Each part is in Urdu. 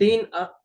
3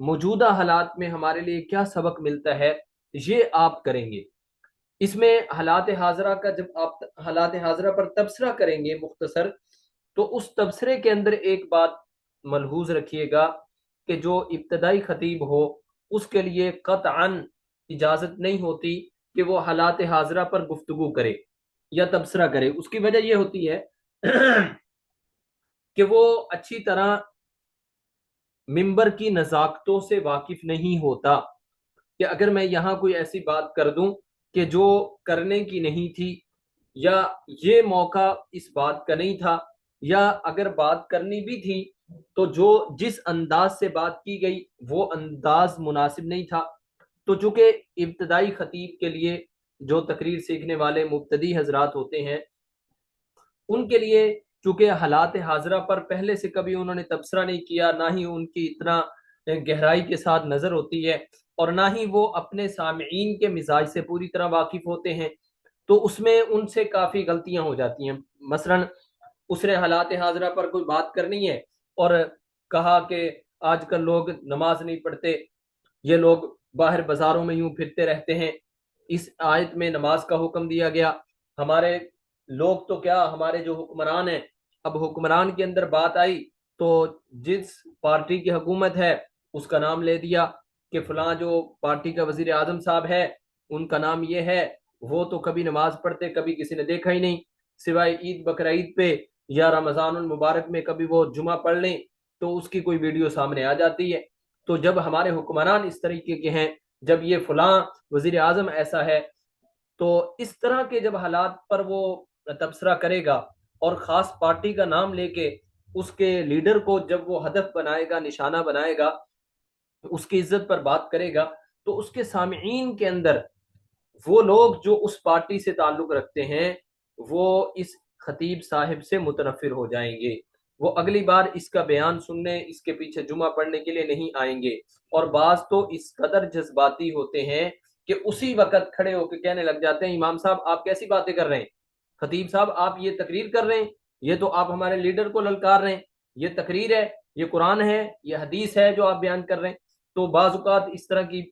موجودہ حالات میں ہمارے لیے کیا سبق ملتا ہے، یہ آپ کریں گے۔ اس میں حالات حاضرہ کا، جب آپ حالات حاضرہ پر تبصرہ کریں گے مختصر، تو اس تبصرے کے اندر ایک بات ملحوظ رکھیے گا کہ جو ابتدائی خطیب ہو اس کے لیے قطعاً اجازت نہیں ہوتی کہ وہ حالات حاضرہ پر گفتگو کرے یا تبصرہ کرے۔ اس کی وجہ یہ ہوتی ہے کہ وہ اچھی طرح ممبر کی نزاکتوں سے واقف نہیں ہوتا، کہ اگر میں یہاں کوئی ایسی بات کر دوں کہ جو کرنے کی نہیں تھی، یا یہ موقع اس بات کا نہیں تھا، یا اگر بات کرنی بھی تھی تو جو جس انداز سے بات کی گئی وہ انداز مناسب نہیں تھا، تو چونکہ ابتدائی خطیب کے لیے جو تقریر سیکھنے والے مبتدی حضرات ہوتے ہیں ان کے لیے چونکہ حالات حاضرہ پر پہلے سے کبھی انہوں نے تبصرہ نہیں کیا، نہ ہی ان کی اتنا گہرائی کے ساتھ نظر ہوتی ہے، اور نہ ہی وہ اپنے سامعین کے مزاج سے پوری طرح واقف ہوتے ہیں، تو اس میں ان سے کافی غلطیاں ہو جاتی ہیں۔ مثلا اس نے حالات حاضرہ پر کوئی بات کرنی ہے اور کہا کہ آج کل لوگ نماز نہیں پڑھتے، یہ لوگ باہر بازاروں میں یوں پھرتے رہتے ہیں، اس آیت میں نماز کا حکم دیا گیا، ہمارے لوگ تو کیا ہمارے جو حکمران ہیں، اب حکمران کے اندر بات آئی تو جس پارٹی کی حکومت ہے اس کا نام لے دیا کہ فلاں جو پارٹی کا وزیر اعظم صاحب ہے ان کا نام یہ ہے، وہ تو کبھی نماز پڑھتے کبھی کسی نے دیکھا ہی نہیں، سوائے عید بقرعید پہ یا رمضان المبارک میں کبھی وہ جمعہ پڑھ لیں تو اس کی کوئی ویڈیو سامنے آ جاتی ہے۔ تو جب ہمارے حکمران اس طریقے کے ہیں، جب یہ فلاں وزیر اعظم ایسا ہے، تو اس طرح کے جب حالات پر وہ تبصرہ کرے گا اور خاص پارٹی کا نام لے کے اس کے لیڈر کو جب وہ ہدف بنائے گا، نشانہ بنائے گا، اس کی عزت پر بات کرے گا، تو اس کے سامعین کے اندر وہ لوگ جو اس پارٹی سے تعلق رکھتے ہیں وہ اس خطیب صاحب سے متنفر ہو جائیں گے، وہ اگلی بار اس کا بیان سننے، اس کے پیچھے جمعہ پڑھنے کے لیے نہیں آئیں گے، اور بعض تو اس قدر جذباتی ہوتے ہیں کہ اسی وقت کھڑے ہو کے کہنے لگ جاتے ہیں امام صاحب آپ کیسی باتیں کر رہے ہیں، خطیب صاحب آپ یہ تقریر کر رہے ہیں، یہ تو آپ ہمارے لیڈر کو للکار رہے ہیں، یہ تقریر ہے، یہ قرآن ہے، یہ حدیث ہے جو آپ بیان کر رہے ہیں۔ تو بعض اوقات اس طرح کی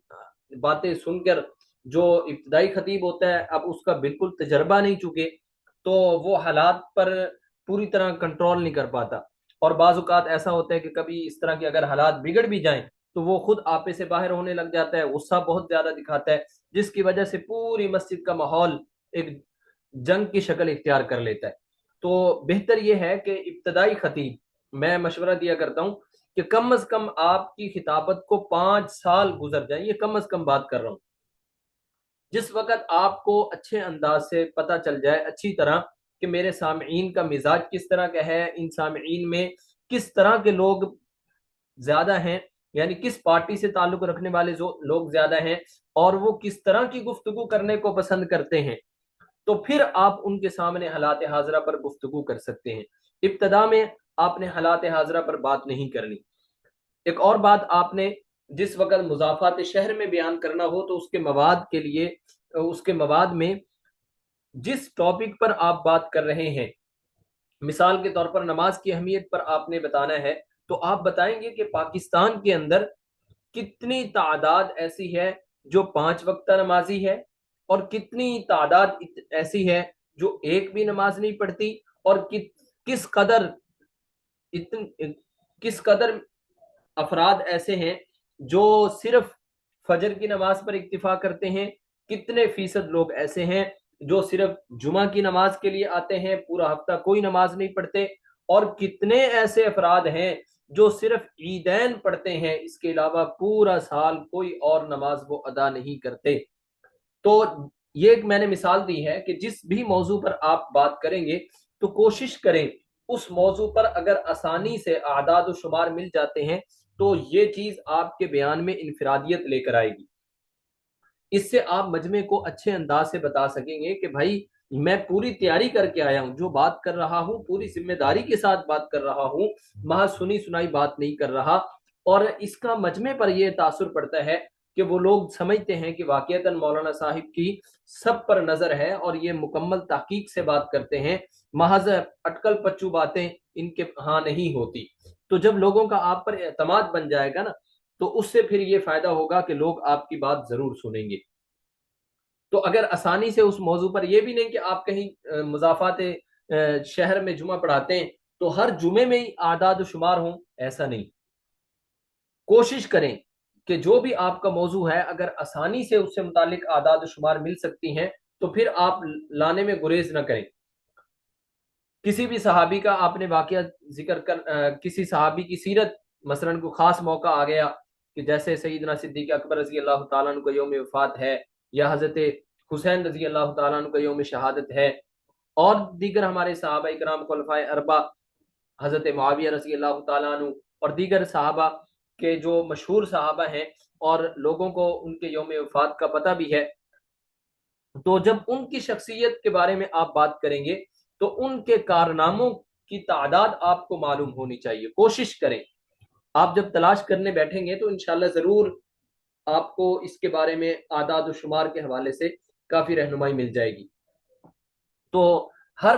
باتیں سن کر جو ابتدائی خطیب ہوتا ہے اب اس کا بالکل تجربہ نہیں چکے، تو وہ حالات پر پوری طرح کنٹرول نہیں کر پاتا، اور بعض اوقات ایسا ہوتا ہے کہ کبھی اس طرح کے اگر حالات بگڑ بھی جائیں تو وہ خود آپے سے باہر ہونے لگ جاتا ہے، غصہ بہت زیادہ دکھاتا ہے، جس کی وجہ سے پوری مسجد کا ماحول ایک جنگ کی شکل اختیار کر لیتا ہے۔ تو بہتر یہ ہے کہ ابتدائی خطیب، میں مشورہ دیا کرتا ہوں کہ کم از کم آپ کی خطابت کو 5 سال گزر جائیں، یہ کم از کم بات کر رہا ہوں، جس وقت آپ کو اچھے انداز سے پتہ چل جائے اچھی طرح کہ میرے سامعین کا مزاج کس طرح کا ہے، ان سامعین میں کس طرح کے لوگ زیادہ ہیں، یعنی کس پارٹی سے تعلق رکھنے والے جو لوگ زیادہ ہیں اور وہ کس طرح کی گفتگو کرنے کو پسند کرتے ہیں، تو پھر آپ ان کے سامنے حالات حاضرہ پر گفتگو کر سکتے ہیں۔ ابتدا میں آپ نے حالات حاضرہ پر بات نہیں کرنی۔ ایک اور بات، آپ نے جس وقت مضافات شہر میں بیان کرنا ہو تو اس کے مواد کے لیے، اس کے مواد میں جس ٹاپک پر آپ بات کر رہے ہیں، مثال کے طور پر نماز کی اہمیت پر آپ نے بتانا ہے، تو آپ بتائیں گے کہ پاکستان کے اندر کتنی تعداد ایسی ہے جو 5 وقتہ نمازی ہے، اور کتنی تعداد ایسی ہے جو ایک بھی نماز نہیں پڑھتی، اور کس قدر کس قدر افراد ایسے ہیں جو صرف فجر کی نماز پر اکتفا کرتے ہیں، کتنے فیصد لوگ ایسے ہیں جو صرف جمعہ کی نماز کے لیے آتے ہیں، پورا ہفتہ کوئی نماز نہیں پڑھتے، اور کتنے ایسے افراد ہیں جو صرف عیدین پڑھتے ہیں، اس کے علاوہ پورا سال کوئی اور نماز وہ ادا نہیں کرتے۔ تو یہ ایک میں نے مثال دی ہے کہ جس بھی موضوع پر آپ بات کریں گے تو کوشش کریں اس موضوع پر اگر آسانی سے اعداد و شمار مل جاتے ہیں تو یہ چیز آپ کے بیان میں انفرادیت لے کر آئے گی، اس سے آپ مجمع کو اچھے انداز سے بتا سکیں گے کہ بھائی میں پوری تیاری کر کے آیا ہوں، جو بات کر رہا ہوں پوری ذمہ داری کے ساتھ بات کر رہا ہوں، محض سنی سنائی بات نہیں کر رہا، اور اس کا مجمع پر یہ تاثر پڑتا ہے کہ وہ لوگ سمجھتے ہیں کہ واقعتاً مولانا صاحب کی سب پر نظر ہے اور یہ مکمل تحقیق سے بات کرتے ہیں، محض اٹکل پچو باتیں ان کے ہاں نہیں ہوتی۔ تو جب لوگوں کا آپ پر اعتماد بن جائے گا نا، تو اس سے پھر یہ فائدہ ہوگا کہ لوگ آپ کی بات ضرور سنیں گے۔ تو اگر آسانی سے اس موضوع پر، یہ بھی نہیں کہ آپ کہیں مضافات شہر میں جمعہ پڑھاتے ہیں تو ہر جمعے میں ہی اعداد و شمار ہوں، ایسا نہیں۔ کوشش کریں کہ جو بھی آپ کا موضوع ہے اگر آسانی سے اس سے متعلق اعداد و شمار مل سکتی ہیں تو پھر آپ لانے میں گریز نہ کریں۔ کسی بھی صحابی کا آپ نے واقعہ ذکر کر، کسی صحابی کی سیرت، مثلا کوئی خاص موقع آ گیا کہ جیسے سیدنا صدیق اکبر رضی اللہ تعالیٰ عنہ کا یوم وفات ہے، یا حضرت حسین رضی اللہ تعالیٰ عنہ کا یوم شہادت ہے، اور دیگر ہمارے صحابہ کرام خلفائے اربع، حضرت معاویہ رضی اللہ تعالیٰ عنہ اور دیگر صحابہ کے جو مشہور صحابہ ہیں اور لوگوں کو ان کے یوم وفات کا پتہ بھی ہے، تو جب ان کی شخصیت کے بارے میں آپ بات کریں گے تو ان کے کارناموں کی تعداد آپ کو معلوم ہونی چاہیے۔ کوشش کریں، آپ جب تلاش کرنے بیٹھیں گے تو انشاءاللہ ضرور آپ کو اس کے بارے میں اعداد و شمار کے حوالے سے کافی رہنمائی مل جائے گی۔ تو ہر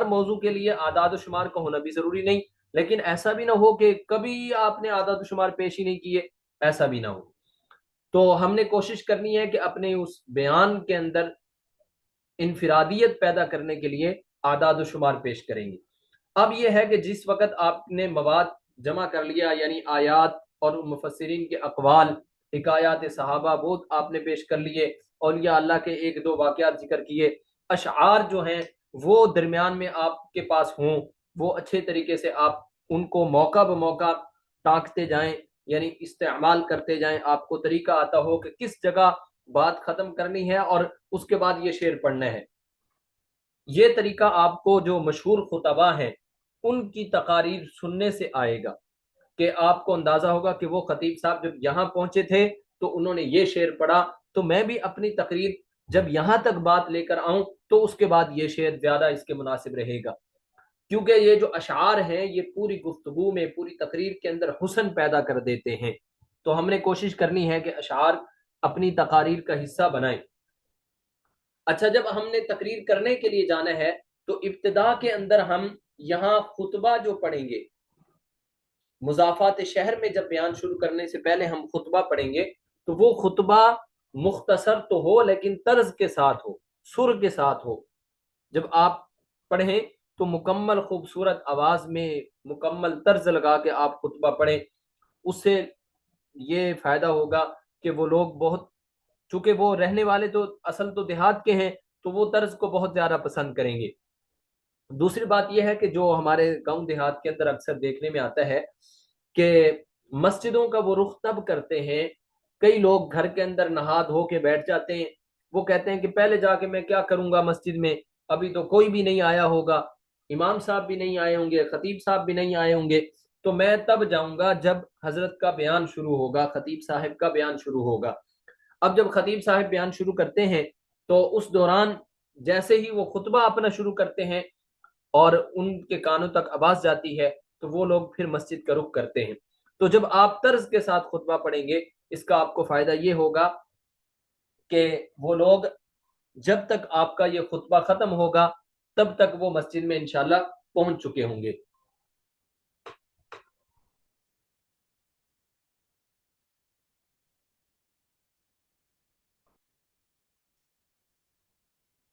موضوع کے لیے اعداد و شمار کا ہونا بھی ضروری نہیں، لیکن ایسا بھی نہ ہو کہ کبھی آپ نے اعداد و شمار پیش ہی نہیں کیے، ایسا بھی نہ ہو۔ تو ہم نے کوشش کرنی ہے کہ اپنے اس بیان کے اندر انفرادیت پیدا کرنے کے لیے اعداد و شمار پیش کریں گے۔ اب یہ ہے کہ جس وقت آپ نے مواد جمع کر لیا، یعنی آیات اور مفسرین کے اقوال، حکایات صحابہ وہ آپ نے پیش کر لیے، اولیاء اللہ کے ایک دو واقعات ذکر کیے، اشعار جو ہیں وہ درمیان میں آپ کے پاس ہوں، وہ اچھے طریقے سے آپ ان کو موقع بموقع ٹانکتے جائیں، یعنی استعمال کرتے جائیں، آپ کو طریقہ آتا ہو کہ کس جگہ بات ختم کرنی ہے اور اس کے بعد یہ شعر پڑھنا ہے۔ یہ طریقہ آپ کو جو مشہور خطبہ ہیں ان کی تقاریر سننے سے آئے گا، کہ آپ کو اندازہ ہوگا کہ وہ خطیب صاحب جب یہاں پہنچے تھے تو انہوں نے یہ شعر پڑھا، تو میں بھی اپنی تقریر جب یہاں تک بات لے کر آؤں تو اس کے بعد یہ شعر زیادہ اس کے مناسب رہے گا، کیونکہ یہ جو اشعار ہیں یہ پوری گفتگو میں، پوری تقریر کے اندر حسن پیدا کر دیتے ہیں۔ تو ہم نے کوشش کرنی ہے کہ اشعار اپنی تقاریر کا حصہ بنائیں۔ اچھا، جب ہم نے تقریر کرنے کے لیے جانا ہے تو ابتدا کے اندر ہم یہاں خطبہ جو پڑھیں گے، مضافات شہر میں جب بیان شروع کرنے سے پہلے ہم خطبہ پڑھیں گے تو وہ خطبہ مختصر تو ہو لیکن طرز کے ساتھ ہو، سر کے ساتھ ہو۔ جب آپ پڑھیں تو مکمل خوبصورت آواز میں مکمل طرز لگا کے آپ خطبہ پڑھیں، اس سے یہ فائدہ ہوگا کہ وہ لوگ بہت، چونکہ وہ رہنے والے تو اصل تو دیہات کے ہیں تو وہ طرز کو بہت زیادہ پسند کریں گے۔ دوسری بات یہ ہے کہ جو ہمارے گاؤں دیہات کے اندر اکثر دیکھنے میں آتا ہے کہ مسجدوں کا وہ رخ تب کرتے ہیں، کئی لوگ گھر کے اندر نہا دھو کے بیٹھ جاتے ہیں، وہ کہتے ہیں کہ پہلے جا کے میں کیا کروں گا مسجد میں، ابھی تو کوئی بھی نہیں آیا ہوگا، امام صاحب بھی نہیں آئے ہوں گے، خطیب صاحب بھی نہیں آئے ہوں گے، تو میں تب جاؤں گا جب حضرت کا بیان شروع ہوگا، خطیب صاحب کا بیان شروع ہوگا۔ اب جب خطیب صاحب بیان شروع کرتے ہیں تو اس دوران جیسے ہی وہ خطبہ اپنا شروع کرتے ہیں اور ان کے کانوں تک آواز جاتی ہے تو وہ لوگ پھر مسجد کا رخ کرتے ہیں۔ تو جب آپ طرز کے ساتھ خطبہ پڑھیں گے اس کا آپ کو فائدہ یہ ہوگا کہ وہ لوگ جب تک آپ کا یہ خطبہ ختم ہوگا تب تک وہ مسجد میں انشاءاللہ پہنچ چکے ہوں گے۔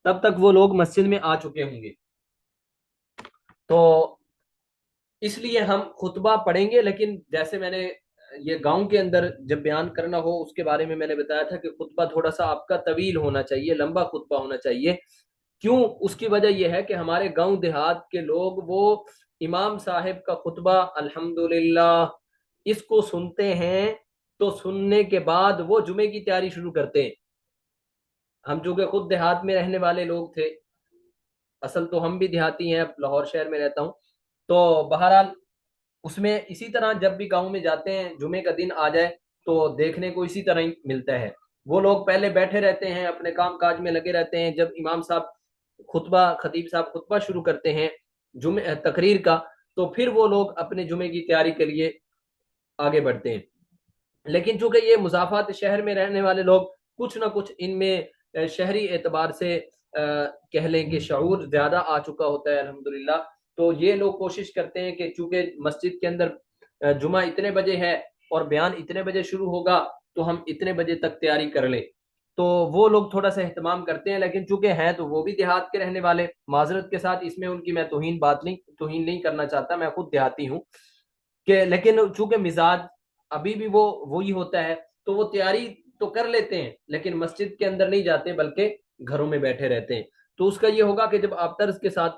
تب تک وہ لوگ مسجد میں آ چکے ہوں گے۔ تو اس لیے ہم خطبہ پڑھیں گے، لیکن جیسے میں نے یہ گاؤں کے اندر جب بیان کرنا ہو اس کے بارے میں نے بتایا تھا کہ خطبہ تھوڑا سا آپ کا طویل ہونا چاہیے، لمبا خطبہ ہونا چاہیے۔ کیوں؟ اس کی وجہ یہ ہے کہ ہمارے گاؤں دیہات کے لوگ وہ امام صاحب کا خطبہ الحمدللہ اس کو سنتے ہیں تو سننے کے بعد وہ جمعے کی تیاری شروع کرتے ہیں۔ ہم چونکہ خود دیہات میں رہنے والے لوگ تھے، اصل تو ہم بھی دیہاتی ہیں، لاہور شہر میں رہتا ہوں، تو بہرحال اس میں اسی طرح جب بھی گاؤں میں جاتے ہیں جمعے کا دن آ جائے تو دیکھنے کو اسی طرح ہی ملتا ہے، وہ لوگ پہلے بیٹھے رہتے ہیں، اپنے کام کاج میں لگے رہتے ہیں، جب امام صاحب خطیب صاحب خطبہ شروع کرتے ہیں جمعہ تقریر کا تو پھر وہ لوگ اپنے جمعے کی تیاری کے لیے آگے بڑھتے ہیں۔ لیکن چونکہ یہ مضافات شہر میں رہنے والے لوگ کچھ نہ کچھ ان میں شہری اعتبار سے کہہ لیں کہ شعور زیادہ آ چکا ہوتا ہے الحمدللہ، تو یہ لوگ کوشش کرتے ہیں کہ چونکہ مسجد کے اندر جمعہ اتنے بجے ہے اور بیان اتنے بجے شروع ہوگا تو ہم اتنے بجے تک تیاری کر لیں، تو وہ لوگ تھوڑا سا اہتمام کرتے ہیں، لیکن چونکہ ہیں تو وہ بھی دیہات کے رہنے والے، معذرت کے ساتھ اس میں ان کی میں توہین نہیں کرنا چاہتا، میں خود دیہاتی ہوں، کہ لیکن چونکہ مزاج ابھی بھی وہی ہوتا ہے، تو وہ تیاری تو کر لیتے ہیں لیکن مسجد کے اندر نہیں جاتے بلکہ گھروں میں بیٹھے رہتے ہیں۔ تو اس کا یہ ہوگا کہ جب آپ طرز کے ساتھ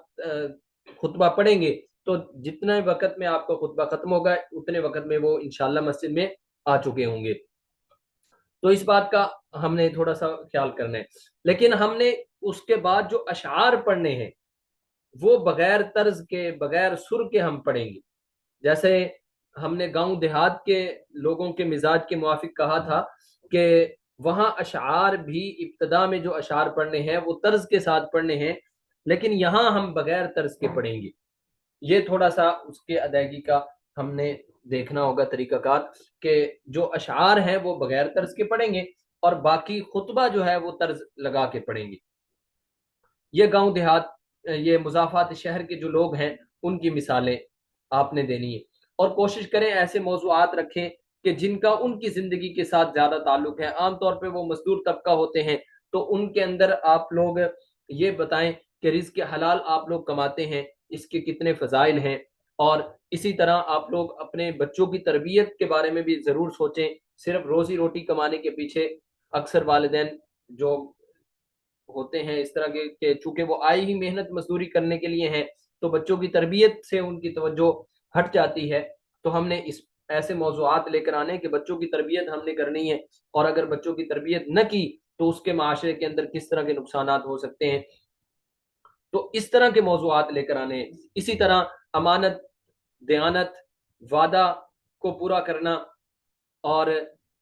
خطبہ پڑھیں گے تو جتنے وقت میں آپ کا خطبہ ختم ہوگا اتنے وقت میں وہ انشاءاللہ مسجد میں آ چکے ہوں گے۔ تو اس بات کا ہم نے تھوڑا سا خیال کرنا ہے، لیکن ہم نے اس کے بعد جو اشعار پڑھنے ہیں وہ بغیر طرز کے، بغیر سر کے ہم پڑھیں گے۔ جیسے ہم نے گاؤں دیہات کے لوگوں کے مزاج کے موافق کہا تھا کہ وہاں اشعار بھی ابتدا میں جو اشعار پڑھنے ہیں وہ طرز کے ساتھ پڑھنے ہیں، لیکن یہاں ہم بغیر طرز کے پڑھیں گے۔ یہ تھوڑا سا اس کے ادائیگی کا ہم نے دیکھنا ہوگا طریقہ کار، کہ جو اشعار ہیں وہ بغیر طرز کے پڑھیں گے اور باقی خطبہ جو ہے وہ طرز لگا کے پڑھیں گے۔ یہ گاؤں دیہات، یہ مضافات شہر کے جو لوگ ہیں ان کی مثالیں آپ نے دینی ہے، اور کوشش کریں ایسے موضوعات رکھیں کہ جن کا ان کی زندگی کے ساتھ زیادہ تعلق ہے۔ عام طور پہ وہ مزدور طبقہ ہوتے ہیں تو ان کے اندر آپ لوگ یہ بتائیں کہ رزق حلال آپ لوگ کماتے ہیں، اس کے کتنے فضائل ہیں، اور اسی طرح آپ لوگ اپنے بچوں کی تربیت کے بارے میں بھی ضرور سوچیں۔ صرف روزی روٹی کمانے کے پیچھے اکثر والدین جو ہوتے ہیں اس طرح کے کہ چونکہ وہ آئی ہی محنت مزدوری کرنے کے لیے ہیں تو بچوں کی تربیت سے ان کی توجہ ہٹ جاتی ہے۔ تو ہم نے ایسے موضوعات لے کر آنے کہ بچوں کی تربیت ہم نے کرنی ہے، اور اگر بچوں کی تربیت نہ کی تو اس کے معاشرے کے اندر کس طرح کے نقصانات ہو سکتے ہیں، تو اس طرح کے موضوعات لے کر آنے ہیں۔ اسی طرح امانت، دیانت، وعدہ کو پورا کرنا، اور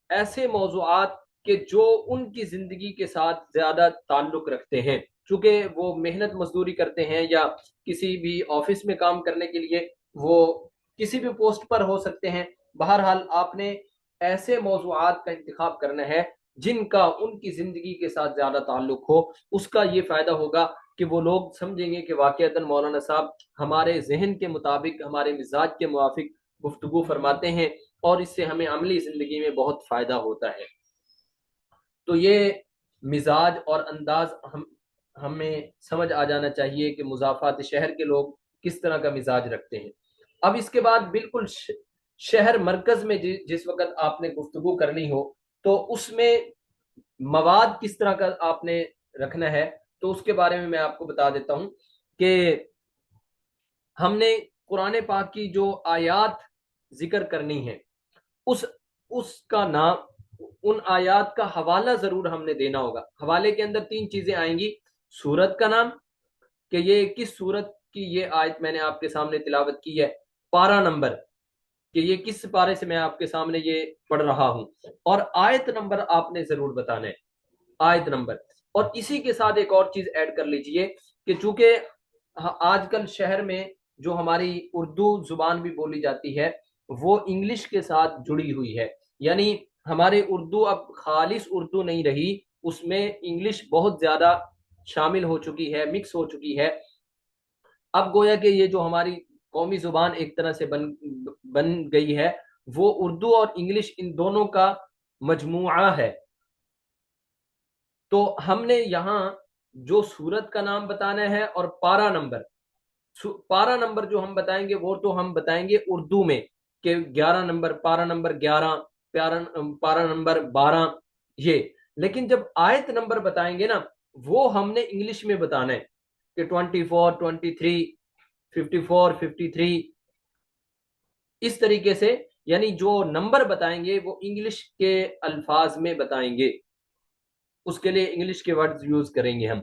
ایسے موضوعات کہ جو ان کی زندگی کے ساتھ زیادہ تعلق رکھتے ہیں، چونکہ وہ محنت مزدوری کرتے ہیں یا کسی بھی آفس میں کام کرنے کے لیے وہ کسی بھی پوسٹ پر ہو سکتے ہیں۔ بہرحال آپ نے ایسے موضوعات کا انتخاب کرنا ہے جن کا ان کی زندگی کے ساتھ زیادہ تعلق ہو۔ اس کا یہ فائدہ ہوگا کہ وہ لوگ سمجھیں گے کہ واقعتاً مولانا صاحب ہمارے ذہن کے مطابق، ہمارے مزاج کے موافق گفتگو فرماتے ہیں، اور اس سے ہمیں عملی زندگی میں بہت فائدہ ہوتا ہے۔ تو یہ مزاج اور انداز ہمیں سمجھ آ جانا چاہیے کہ مضافات شہر کے لوگ کس طرح کا مزاج رکھتے ہیں۔ اب اس کے بعد بالکل شہر مرکز میں جس وقت آپ نے گفتگو کرنی ہو تو اس میں مواد کس طرح کا آپ نے رکھنا ہے، تو اس کے بارے میں آپ کو بتا دیتا ہوں کہ ہم نے قرآن پاک کی جو آیات ذکر کرنی ہے اس کا نام، ان آیات کا حوالہ ضرور ہم نے دینا ہوگا۔ حوالے کے اندر 3 چیزیں آئیں گی: سورت کا نام کہ یہ کس سورت کی یہ آیت میں نے آپ کے سامنے تلاوت کی ہے، پارہ نمبر کہ یہ کس پارے سے میں آپ کے سامنے یہ پڑھ رہا ہوں، اور آیت نمبر آپ نے ضرور بتانا ہے، آیت نمبر۔ اور اسی کے ساتھ ایک اور چیز ایڈ کر لیجئے کہ چونکہ آج کل شہر میں جو ہماری اردو زبان بھی بولی جاتی ہے وہ انگلش کے ساتھ جڑی ہوئی ہے، یعنی ہمارے اردو اب خالص اردو نہیں رہی، اس میں انگلش بہت زیادہ شامل ہو چکی ہے، مکس ہو چکی ہے۔ اب گویا کہ یہ جو ہماری قومی زبان ایک طرح سے بن گئی ہے وہ اردو اور انگلش ان دونوں کا مجموعہ ہے۔ تو ہم نے یہاں جو سورت کا نام بتانا ہے اور پارہ نمبر جو ہم بتائیں گے وہ تو ہم بتائیں گے اردو میں کہ 11 نمبر، پارہ نمبر 11، پارہ نمبر 12، یہ۔ لیکن جب آیت نمبر بتائیں گے نا وہ ہم نے انگلش میں بتانا ہے کہ 24، 23، 54، 53، اس طریقے سے، یعنی جو نمبر بتائیں گے وہ انگلش کے الفاظ میں بتائیں گے، اس کے لیے انگلش کے ورڈز یوز کریں گے ہم۔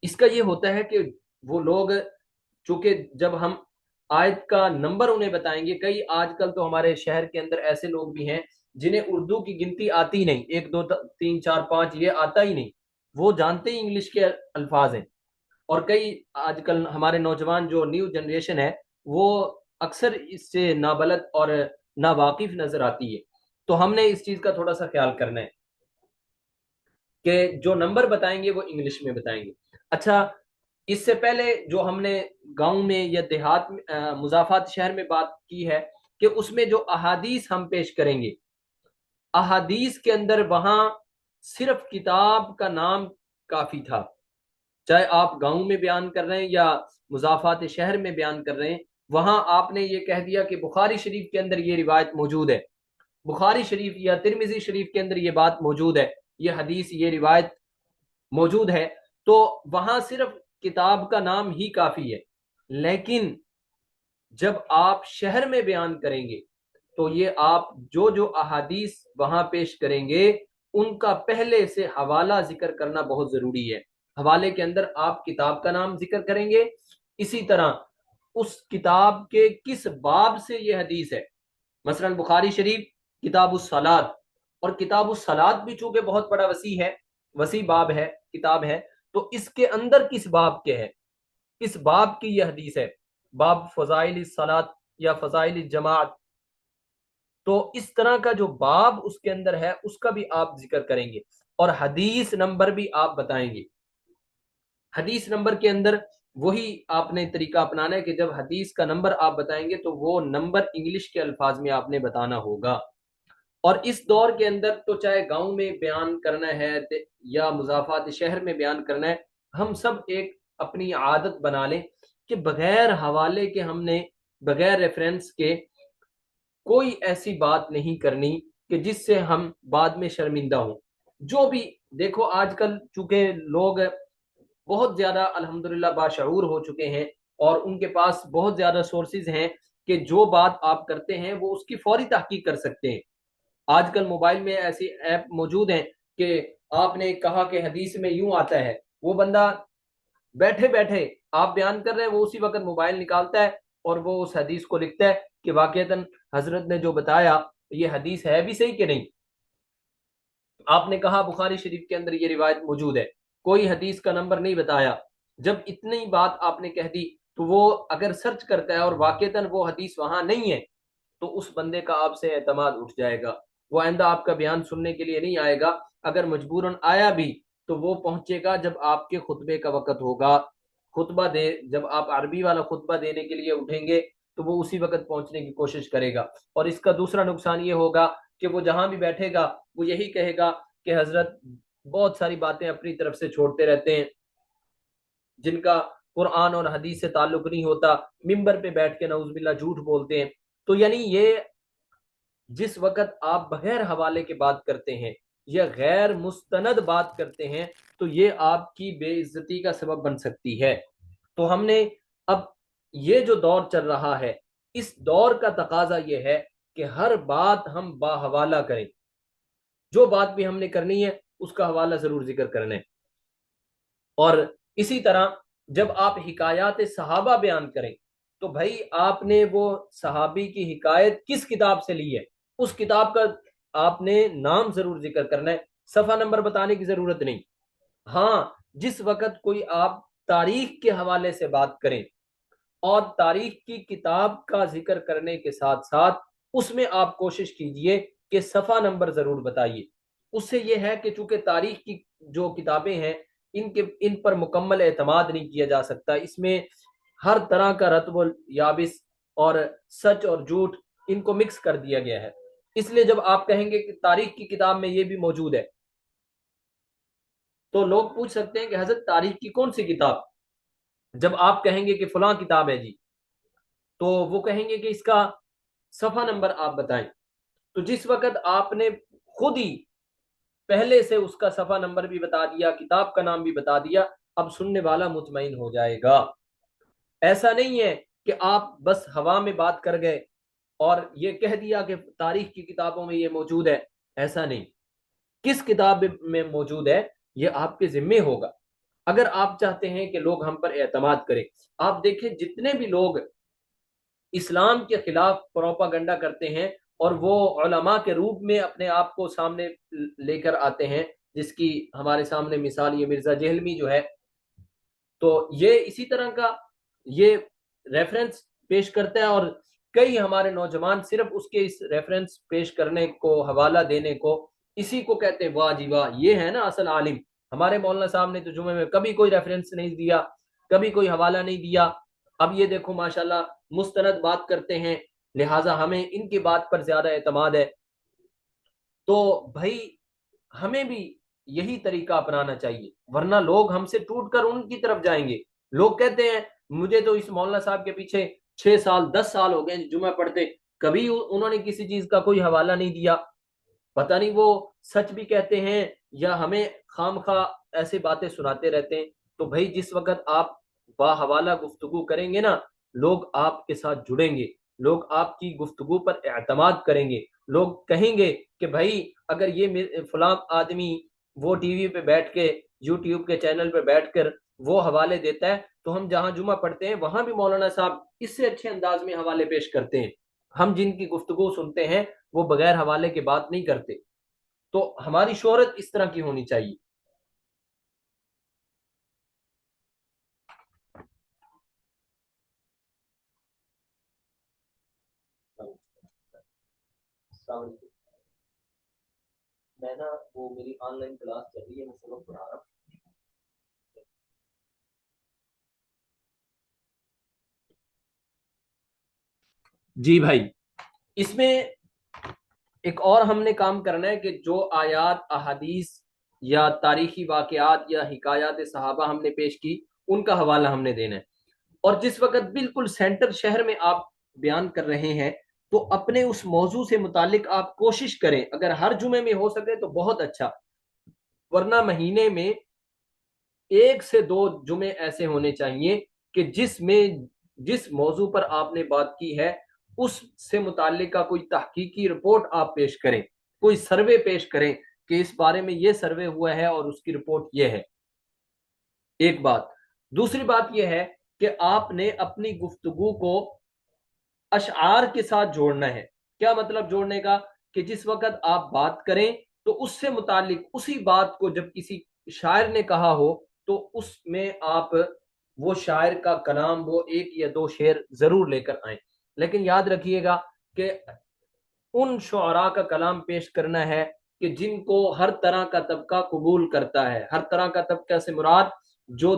اس کا یہ ہوتا ہے کہ وہ لوگ چونکہ جب ہم آیت کا نمبر انہیں بتائیں گے، کئی آج کل تو ہمارے شہر کے اندر ایسے لوگ بھی ہیں جنہیں اردو کی گنتی آتی نہیں، 1 2 3 4 5 یہ آتا ہی نہیں، وہ جانتے ہی انگلش کے الفاظ ہیں۔ اور کئی آج کل ہمارے نوجوان جو نیو جنریشن ہے وہ اکثر اس سے نابلد اور ناواقف نظر آتی ہے۔ تو ہم نے اس چیز کا تھوڑا سا خیال کرنا ہے کہ جو نمبر بتائیں گے وہ انگلش میں بتائیں گے۔ اچھا، اس سے پہلے جو ہم نے گاؤں میں یا دیہات میں مضافات شہر میں بات کی ہے، کہ اس میں جو احادیث ہم پیش کریں گے، احادیث کے اندر وہاں صرف کتاب کا نام کافی تھا، چاہے آپ گاؤں میں بیان کر رہے ہیں یا مضافات شہر میں بیان کر رہے ہیں، وہاں آپ نے یہ کہہ دیا کہ بخاری شریف کے اندر یہ روایت موجود ہے، بخاری شریف یا ترمذی شریف کے اندر یہ بات موجود ہے، یہ حدیث یہ روایت موجود ہے، تو وہاں صرف کتاب کا نام ہی کافی ہے۔ لیکن جب آپ شہر میں بیان کریں گے تو یہ آپ جو احادیث وہاں پیش کریں گے ان کا پہلے سے حوالہ ذکر کرنا بہت ضروری ہے۔ حوالے کے اندر آپ کتاب کا نام ذکر کریں گے، اسی طرح اس کتاب کے کس باب سے یہ حدیث ہے، مثلا بخاری شریف کتاب الصلاۃ، اور کتاب الصلاۃ بھی چونکہ بہت بڑا وسیع باب ہے، کتاب ہے، تو اس کے اندر کس باب کے ہے، کس باب کی یہ حدیث ہے، باب فضائل الصلاۃ یا فضائل الجماعت، تو اس طرح کا جو باب اس کے اندر ہے اس کا بھی آپ ذکر کریں گے، اور حدیث نمبر بھی آپ بتائیں گے۔ حدیث نمبر کے اندر وہی آپ نے طریقہ اپنانا ہے کہ جب حدیث کا نمبر آپ بتائیں گے تو وہ نمبر انگلش کے الفاظ میں آپ نے بتانا ہوگا۔ اور اس دور کے اندر تو چاہے گاؤں میں بیان کرنا ہے یا مضافات شہر میں بیان کرنا ہے، ہم سب ایک اپنی عادت بنا لیں کہ بغیر حوالے کے ہم نے بغیر ریفرنس کے کوئی ایسی بات نہیں کرنی کہ جس سے ہم بعد میں شرمندہ ہوں۔ جو بھی دیکھو آج کل چونکہ لوگ بہت زیادہ الحمدللہ باشعور ہو چکے ہیں اور ان کے پاس بہت زیادہ سورسز ہیں کہ جو بات آپ کرتے ہیں وہ اس کی فوری تحقیق کر سکتے ہیں۔ آج کل موبائل میں ایسی ایپ موجود ہیں کہ آپ نے کہا کہ حدیث میں یوں آتا ہے، وہ بندہ بیٹھے بیٹھے آپ بیان کر رہے ہیں وہ اسی وقت موبائل نکالتا ہے اور وہ اس حدیث کو لکھتا ہے کہ واقعتاً حضرت نے جو بتایا یہ حدیث ہے بھی صحیح کہ نہیں۔ آپ نے کہا بخاری شریف کے اندر یہ روایت موجود ہے، کوئی حدیث کا نمبر نہیں بتایا، جب اتنی بات آپ نے کہہ دی تو وہ اگر سرچ کرتا ہے اور واقعتاً وہ حدیث وہاں نہیں ہے تو اس بندے کا آپ سے اعتماد اٹھ جائے گا، وہ آئندہ آپ کا بیان سننے کے لیے نہیں آئے گا، اگر مجبوراً آیا بھی تو وہ پہنچے گا جب آپ کے خطبے کا وقت ہوگا، خطبہ دے جب آپ عربی والا خطبہ دینے کے لیے اٹھیں گے تو وہ اسی وقت پہنچنے کی کوشش کرے گا۔ اور اس کا دوسرا نقصان یہ ہوگا کہ وہ جہاں بھی بیٹھے گا وہ یہی کہے گا کہ حضرت بہت ساری باتیں اپنی طرف سے چھوڑتے رہتے ہیں جن کا قرآن اور حدیث سے تعلق نہیں ہوتا، ممبر پہ بیٹھ کے نعوذ باللہ جھوٹ بولتے ہیں۔ تو یعنی یہ جس وقت آپ بغیر حوالے کے بات کرتے ہیں یا غیر مستند بات کرتے ہیں تو یہ آپ کی بے عزتی کا سبب بن سکتی ہے۔ تو ہم نے اب یہ جو دور چل رہا ہے اس دور کا تقاضا یہ ہے کہ ہر بات ہم باحوالہ کریں، جو بات بھی ہم نے کرنی ہے اس کا حوالہ ضرور ذکر کرنا ہے۔ اور اسی طرح جب آپ حکایات صحابہ بیان کریں تو بھائی آپ نے وہ صحابی کی حکایت کس کتاب سے لی ہے اس کتاب کا آپ نے نام ضرور ذکر کرنا ہے، صفحہ نمبر بتانے کی ضرورت نہیں۔ ہاں جس وقت کوئی آپ تاریخ کے حوالے سے بات کریں اور تاریخ کی کتاب کا ذکر کرنے کے ساتھ ساتھ اس میں آپ کوشش کیجئے کہ صفحہ نمبر ضرور بتائیے، اس سے یہ ہے کہ چونکہ تاریخ کی جو کتابیں ہیں ان پر مکمل اعتماد نہیں کیا جا سکتا، اس میں ہر طرح کا رطب و یابس اور سچ اور جھوٹ ان کو مکس کر دیا گیا ہے، اس لیے جب آپ کہیں گے کہ تاریخ کی کتاب میں یہ بھی موجود ہے تو لوگ پوچھ سکتے ہیں کہ حضرت تاریخ کی کون سی کتاب، جب آپ کہیں گے کہ فلاں کتاب ہے جی تو وہ کہیں گے کہ اس کا صفحہ نمبر آپ بتائیں، تو جس وقت آپ نے خود ہی پہلے سے اس کا صفحہ نمبر بھی بتا دیا، کتاب کا نام بھی بتا دیا، اب سننے والا مطمئن ہو جائے گا۔ ایسا نہیں ہے کہ آپ بس ہوا میں بات کر گئے اور یہ کہہ دیا کہ تاریخ کی کتابوں میں یہ موجود ہے، ایسا نہیں، کس کتاب میں موجود ہے یہ آپ کے ذمے ہوگا اگر آپ چاہتے ہیں کہ لوگ ہم پر اعتماد کریں۔ آپ دیکھیں جتنے بھی لوگ اسلام کے خلاف پروپاگنڈا کرتے ہیں اور وہ علماء کے روپ میں اپنے آپ کو سامنے لے کر آتے ہیں، جس کی ہمارے سامنے مثال یہ مرزا جہلمی جو ہے، تو یہ اسی طرح کا یہ ریفرنس پیش کرتا ہے اور کئی ہمارے نوجوان صرف اس کے اس ریفرنس پیش کرنے کو، حوالہ دینے کو، اسی کو کہتے ہیں واہ جی واہ یہ ہے نا اصل عالم۔ ہمارے مولانا صاحب نے تو جمعے میں کبھی کوئی ریفرنس نہیں دیا، کبھی کوئی حوالہ نہیں دیا، اب یہ دیکھو ماشاءاللہ مستند بات کرتے ہیں لہٰذا ہمیں ان کی بات پر زیادہ اعتماد ہے. تو بھائی ہمیں بھی یہی طریقہ اپنانا چاہیے، ورنہ لوگ ہم سے ٹوٹ کر ان کی طرف جائیں گے. لوگ کہتے ہیں مجھے تو اس مولانا صاحب کے پیچھے 6 سال 10 سال ہو گئے جمعہ پڑھتے، کبھی انہوں نے کسی چیز کا کوئی حوالہ نہیں دیا. پتہ نہیں وہ سچ بھی کہتے ہیں یا ہمیں خام خواہ ایسے باتیں سناتے رہتے ہیں. تو بھائی جس وقت آپ باحوالہ گفتگو کریں گے نا، لوگ آپ کے ساتھ جڑیں گے، لوگ آپ کی گفتگو پر اعتماد کریں گے. لوگ کہیں گے کہ بھائی اگر یہ فلاں آدمی وہ ٹی وی پہ بیٹھ کے یوٹیوب کے چینل پہ بیٹھ کر وہ حوالے دیتا ہے تو ہم جہاں جمعہ پڑھتے ہیں وہاں بھی مولانا صاحب اس سے اچھے انداز میں حوالے پیش کرتے ہیں. ہم جن کی گفتگو سنتے ہیں وہ بغیر حوالے کے بات نہیں کرتے. تو ہماری شہرت اس طرح کی ہونی چاہیے. السلام علیکم. میں نا وہ میری آن لائن کلاس چل رہی ہے، میں سبق پڑھا رہا ہوں. جی بھائی، اس میں ایک اور ہم نے کام کرنا ہے کہ جو آیات احادیث یا تاریخی واقعات یا حکایات صحابہ ہم نے پیش کی ان کا حوالہ ہم نے دینا ہے. اور جس وقت بالکل سینٹر شہر میں آپ بیان کر رہے ہیں تو اپنے اس موضوع سے متعلق آپ کوشش کریں، اگر ہر جمعے میں ہو سکے تو بہت اچھا، ورنہ مہینے میں 1 سے 2 جمعے ایسے ہونے چاہیے کہ جس موضوع پر آپ نے بات کی ہے اس سے متعلق کا کوئی تحقیقی رپورٹ آپ پیش کریں، کوئی سروے پیش کریں کہ اس بارے میں یہ سروے ہوا ہے اور اس کی رپورٹ یہ ہے. ایک بات. دوسری بات یہ ہے کہ آپ نے اپنی گفتگو کو اشعار کے ساتھ جوڑنا ہے. کیا مطلب جوڑنے کا؟ کہ جس وقت آپ بات کریں تو اس سے متعلق اسی بات کو جب کسی شاعر نے کہا ہو تو اس میں آپ وہ شاعر کا کلام وہ 1 یا 2 شعر ضرور لے کر آئیں. لیکن یاد رکھیے گا کہ ان شعراء کا کلام پیش کرنا ہے کہ جن کو ہر طرح کا طبقہ قبول کرتا ہے. ہر طرح کا طبقہ سے مراد جو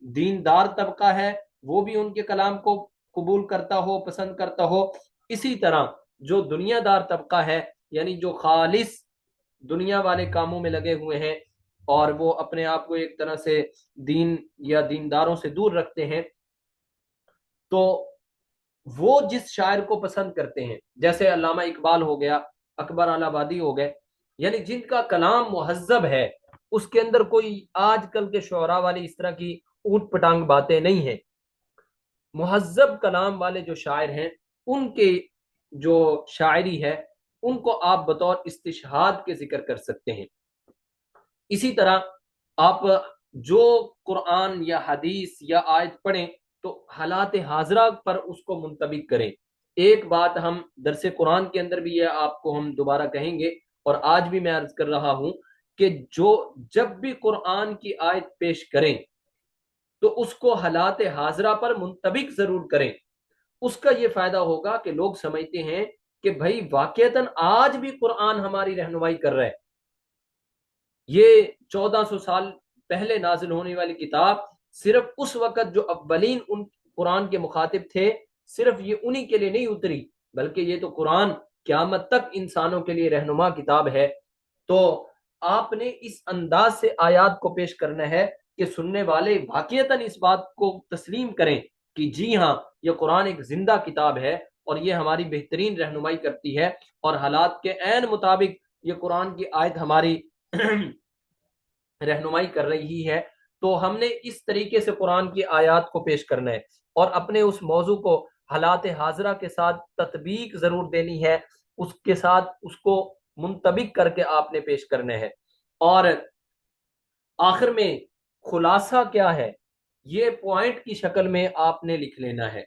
دیندار طبقہ ہے وہ بھی ان کے کلام کو قبول کرتا ہو، پسند کرتا ہو. اسی طرح جو دنیا دار طبقہ ہے، یعنی جو خالص دنیا والے کاموں میں لگے ہوئے ہیں اور وہ اپنے آپ کو ایک طرح سے دین یا دینداروں سے دور رکھتے ہیں، تو وہ جس شاعر کو پسند کرتے ہیں، جیسے علامہ اقبال ہو گیا، اکبر الہ آبادی ہو گئے، یعنی جن کا کلام مہذب ہے، اس کے اندر کوئی آج کل کے شعراء والی اس طرح کی اونٹ پٹانگ باتیں نہیں ہیں. مہذب کلام والے جو شاعر ہیں ان کے جو شاعری ہے ان کو آپ بطور استشہاد کے ذکر کر سکتے ہیں. اسی طرح آپ جو قرآن یا حدیث یا آیت پڑھیں تو حالات حاضرہ پر اس کو منطبق کریں. ایک بات ہم درس قرآن کے اندر بھی یہ آپ کو ہم دوبارہ کہیں گے اور آج بھی میں عرض کر رہا ہوں کہ جب بھی قرآن کی آیت پیش کریں تو اس کو حالات حاضرہ پر منطبق ضرور کریں. اس کا یہ فائدہ ہوگا کہ لوگ سمجھتے ہیں کہ بھائی واقعتاً آج بھی قرآن ہماری رہنمائی کر رہا ہے. یہ 1400 سال پہلے نازل ہونے والی کتاب صرف اس وقت جو اولین ان قرآن کے مخاطب تھے صرف یہ انہی کے لیے نہیں اتری، بلکہ یہ تو قرآن قیامت تک انسانوں کے لیے رہنما کتاب ہے. تو آپ نے اس انداز سے آیات کو پیش کرنا ہے کہ سننے والے واقعتاً اس بات کو تسلیم کریں کہ جی ہاں یہ قرآن ایک زندہ کتاب ہے اور یہ ہماری بہترین رہنمائی کرتی ہے اور حالات کے عین مطابق یہ قرآن کی آیت ہماری رہنمائی کر رہی ہے. تو ہم نے اس طریقے سے قرآن کی آیات کو پیش کرنا ہے اور اپنے اس موضوع کو حالات حاضرہ کے ساتھ تطبیق ضرور دینی ہے، اس کے ساتھ اس کو منطبق کر کے آپ نے پیش کرنے ہیں. اور آخر میں خلاصہ کیا ہے یہ پوائنٹ کی شکل میں آپ نے لکھ لینا ہے.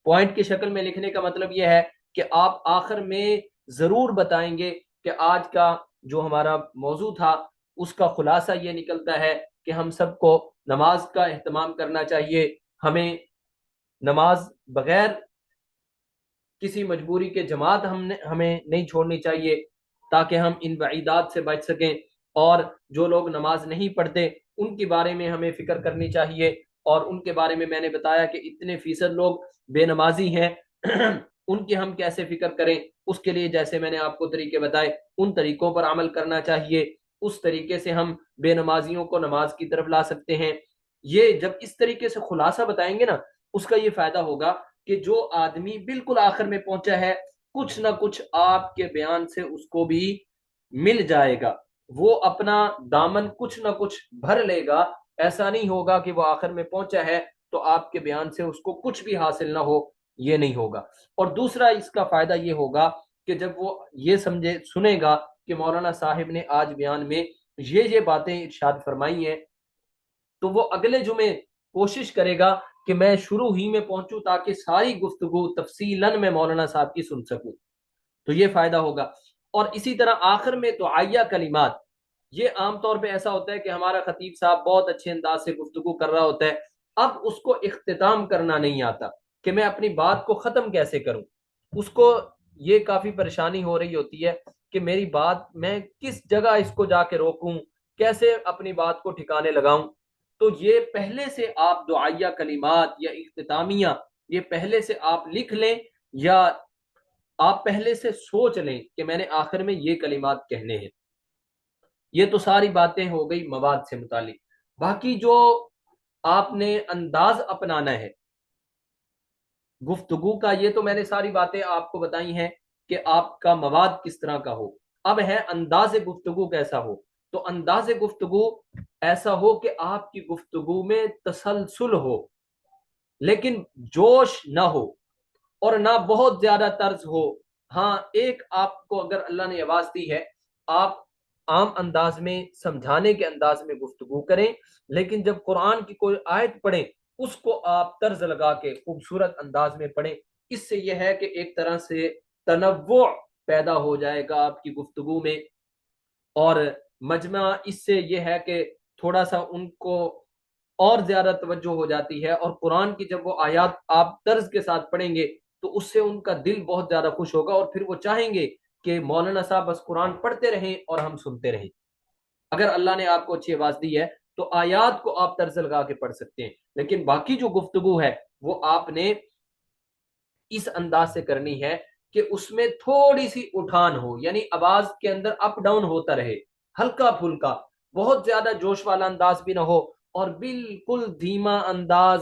پوائنٹ کی شکل میں لکھنے کا مطلب یہ ہے کہ آپ آخر میں ضرور بتائیں گے کہ آج کا جو ہمارا موضوع تھا اس کا خلاصہ یہ نکلتا ہے کہ ہم سب کو نماز کا اہتمام کرنا چاہیے. ہمیں نماز بغیر کسی مجبوری کے جماعت ہمیں نہیں چھوڑنی چاہیے تاکہ ہم ان وعیدات سے بچ سکیں. اور جو لوگ نماز نہیں پڑھتے ان کے بارے میں ہمیں فکر کرنی چاہیے اور ان کے بارے میں نے بتایا کہ اتنے فیصد لوگ بے نمازی ہیں ان کی ہم کیسے فکر کریں، اس کے لیے جیسے میں نے آپ کو طریقے بتائے ان طریقوں پر عمل کرنا چاہیے. اس طریقے سے ہم بے نمازیوں کو نماز کی طرف لا سکتے ہیں. یہ جب اس طریقے سے خلاصہ بتائیں گے نا، اس کا یہ فائدہ ہوگا کہ جو آدمی بالکل آخر میں پہنچا ہے، کچھ نہ کچھ آپ کے بیان سے اس کو بھی مل جائے گا، وہ اپنا دامن کچھ نہ کچھ بھر لے گا. ایسا نہیں ہوگا کہ وہ آخر میں پہنچا ہے تو آپ کے بیان سے اس کو کچھ بھی حاصل نہ ہو، یہ نہیں ہوگا. اور دوسرا اس کا فائدہ یہ ہوگا کہ جب وہ یہ سنے گا کہ مولانا صاحب نے آج بیان میں یہ باتیں ارشاد فرمائی ہیں، تو وہ اگلے جمعے کوشش کرے گا کہ میں شروع ہی میں پہنچوں تاکہ ساری گفتگو تفصیلاً میں مولانا صاحب کی سن سکوں. تو یہ فائدہ ہوگا. اور اسی طرح آخر میں دعائیہ کلمات، یہ عام طور پہ ایسا ہوتا ہے کہ ہمارا خطیب صاحب بہت اچھے انداز سے گفتگو کر رہا ہوتا ہے، اب اس کو اختتام کرنا نہیں آتا کہ میں اپنی بات کو ختم کیسے کروں. اس کو یہ کافی پریشانی ہو رہی ہوتی ہے کہ میری بات میں کس جگہ اس کو جا کے روکوں، کیسے اپنی بات کو ٹھکانے لگاؤں. تو یہ پہلے سے آپ دعائیہ کلمات یا اختتامیہ یہ پہلے سے آپ لکھ لیں، یا آپ پہلے سے سوچ لیں کہ میں نے آخر میں یہ کلمات کہنے ہیں. یہ تو ساری باتیں ہو گئی مواد سے متعلق. باقی جو آپ نے انداز اپنانا ہے گفتگو کا، یہ تو میں نے ساری باتیں آپ کو بتائی ہیں کہ آپ کا مواد کس طرح کا ہو. اب ہے انداز گفتگو کیسا ہو. تو انداز گفتگو ایسا ہو کہ آپ کی گفتگو میں تسلسل ہو لیکن جوش نہ ہو اور نہ بہت زیادہ طرز ہو. ہاں، ایک آپ کو اگر اللہ نے آواز دی ہے، آپ عام انداز میں سمجھانے کے انداز میں گفتگو کریں، لیکن جب قرآن کی کوئی آیت پڑھیں اس کو آپ طرز لگا کے خوبصورت انداز میں پڑھیں. اس سے یہ ہے کہ ایک طرح سے تنوع پیدا ہو جائے گا آپ کی گفتگو میں. اور مجمع اس سے یہ ہے کہ تھوڑا سا ان کو اور زیادہ توجہ ہو جاتی ہے، اور قرآن کی جب وہ آیات آپ طرز کے ساتھ پڑھیں گے تو اس سے ان کا دل بہت زیادہ خوش ہوگا، اور پھر وہ چاہیں گے کہ مولانا صاحب بس قرآن پڑھتے رہیں اور ہم سنتے رہیں. اگر اللہ نے آپ کو اچھی آواز دی ہے تو آیات کو آپ طرز لگا کے پڑھ سکتے ہیں، لیکن باقی جو گفتگو ہے وہ آپ نے اس انداز سے کرنی ہے کہ اس میں تھوڑی سی اٹھان ہو، یعنی آواز کے اندر اپ ڈاؤن ہوتا رہے، ہلکا پھلکا، بہت زیادہ جوش والا انداز بھی نہ ہو اور بالکل دھیما انداز،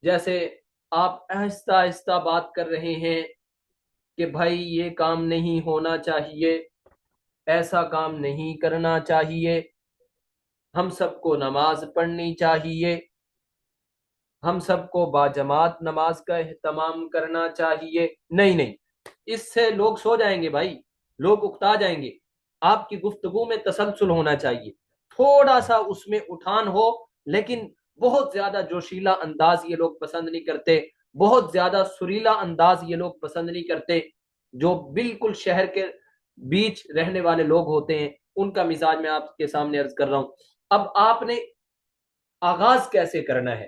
جیسے آپ آہستہ آہستہ بات کر رہے ہیں کہ بھائی یہ کام نہیں ہونا چاہیے، ایسا کام نہیں کرنا چاہیے، ہم سب کو نماز پڑھنی چاہیے، ہم سب کو باجماعت نماز کا اہتمام کرنا چاہیے. نہیں نہیں، اس سے لوگ سو جائیں گے بھائی، لوگ اکتا جائیں گے. آپ کی گفتگو میں تسلسل ہونا چاہیے، تھوڑا سا اس میں اٹھان ہو، لیکن بہت زیادہ جوشیلا انداز یہ لوگ پسند نہیں کرتے، بہت زیادہ سریلا انداز یہ لوگ پسند نہیں کرتے. جو بالکل شہر کے بیچ رہنے والے لوگ ہوتے ہیں ان کا مزاج میں آپ کے سامنے عرض کر رہا ہوں. اب آپ نے آغاز کیسے کرنا ہے؟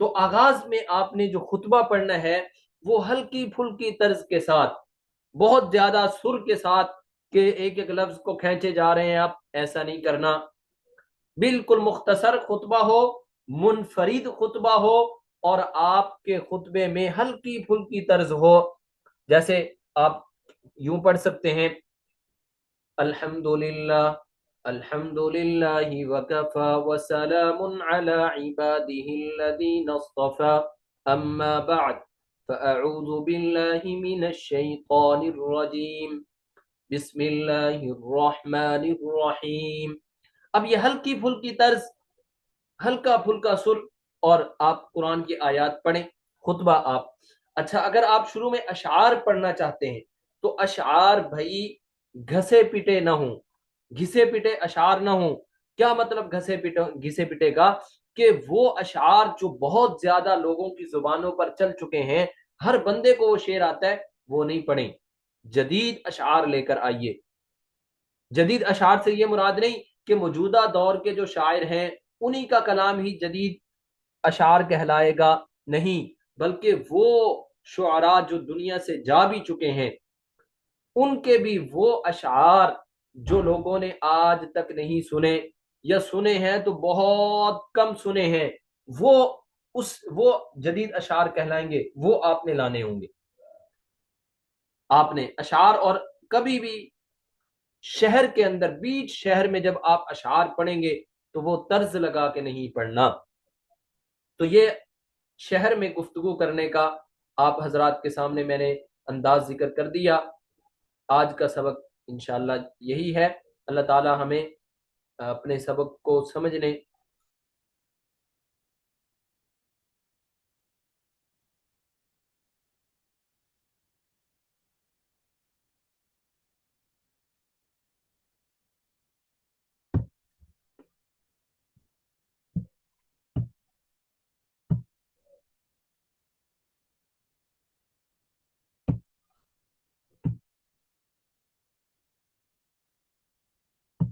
تو آغاز میں آپ نے جو خطبہ پڑھنا ہے وہ ہلکی پھلکی طرز کے ساتھ، بہت زیادہ سر کے ساتھ کہ ایک ایک لفظ کو کھینچے جا رہے ہیں آپ، ایسا نہیں کرنا. بالکل مختصر خطبہ ہو، منفرد خطبہ ہو، اور آپ کے خطبے میں ہلکی پھلکی طرز ہو. جیسے آپ یوں پڑھ سکتے ہیں: الحمدللہ الحمدللہ وکفى وسلام على عباده الذين اصطفى اما بعد فاعوذ باللہ من الشیطان الرجیم بسم اللہ الرحمن الرحیم. اب یہ ہلکی پھلکی طرز، ہلکا پھلکا سر، اور آپ قرآن کی آیات پڑھیں. خطبہ آپ اچھا، اگر آپ شروع میں اشعار پڑھنا چاہتے ہیں تو اشعار بھائی گھسے پٹے نہ ہوں، گھسے پٹے اشعار نہ ہوں. کیا مطلب گھسے پٹے کا؟ کہ وہ اشعار جو بہت زیادہ لوگوں کی زبانوں پر چل چکے ہیں، ہر بندے کو وہ شعر آتا ہے، وہ نہیں پڑھیں. جدید اشعار لے کر آئیے. جدید اشعار سے یہ مراد نہیں کہ موجودہ دور کے جو شاعر ہیں انہی کا کلام ہی جدید اشعار کہلائے گا، نہیں، بلکہ وہ شعراء جو دنیا سے جا بھی چکے ہیں ان کے بھی وہ اشعار جو لوگوں نے آج تک نہیں سنے، یا سنے ہیں تو بہت کم سنے ہیں، وہ جدید اشعار کہلائیں گے، وہ آپ نے لانے ہوں گے. آپ نے اشعار، اور کبھی بھی شہر کے اندر بیچ شہر میں جب آپ اشعار پڑھیں گے تو وہ طرز لگا کے نہیں پڑھنا. تو یہ شہر میں گفتگو کرنے کا آپ حضرات کے سامنے میں نے انداز ذکر کر دیا. آج کا سبق انشاءاللہ یہی ہے. اللہ تعالی ہمیں اپنے سبق کو سمجھنے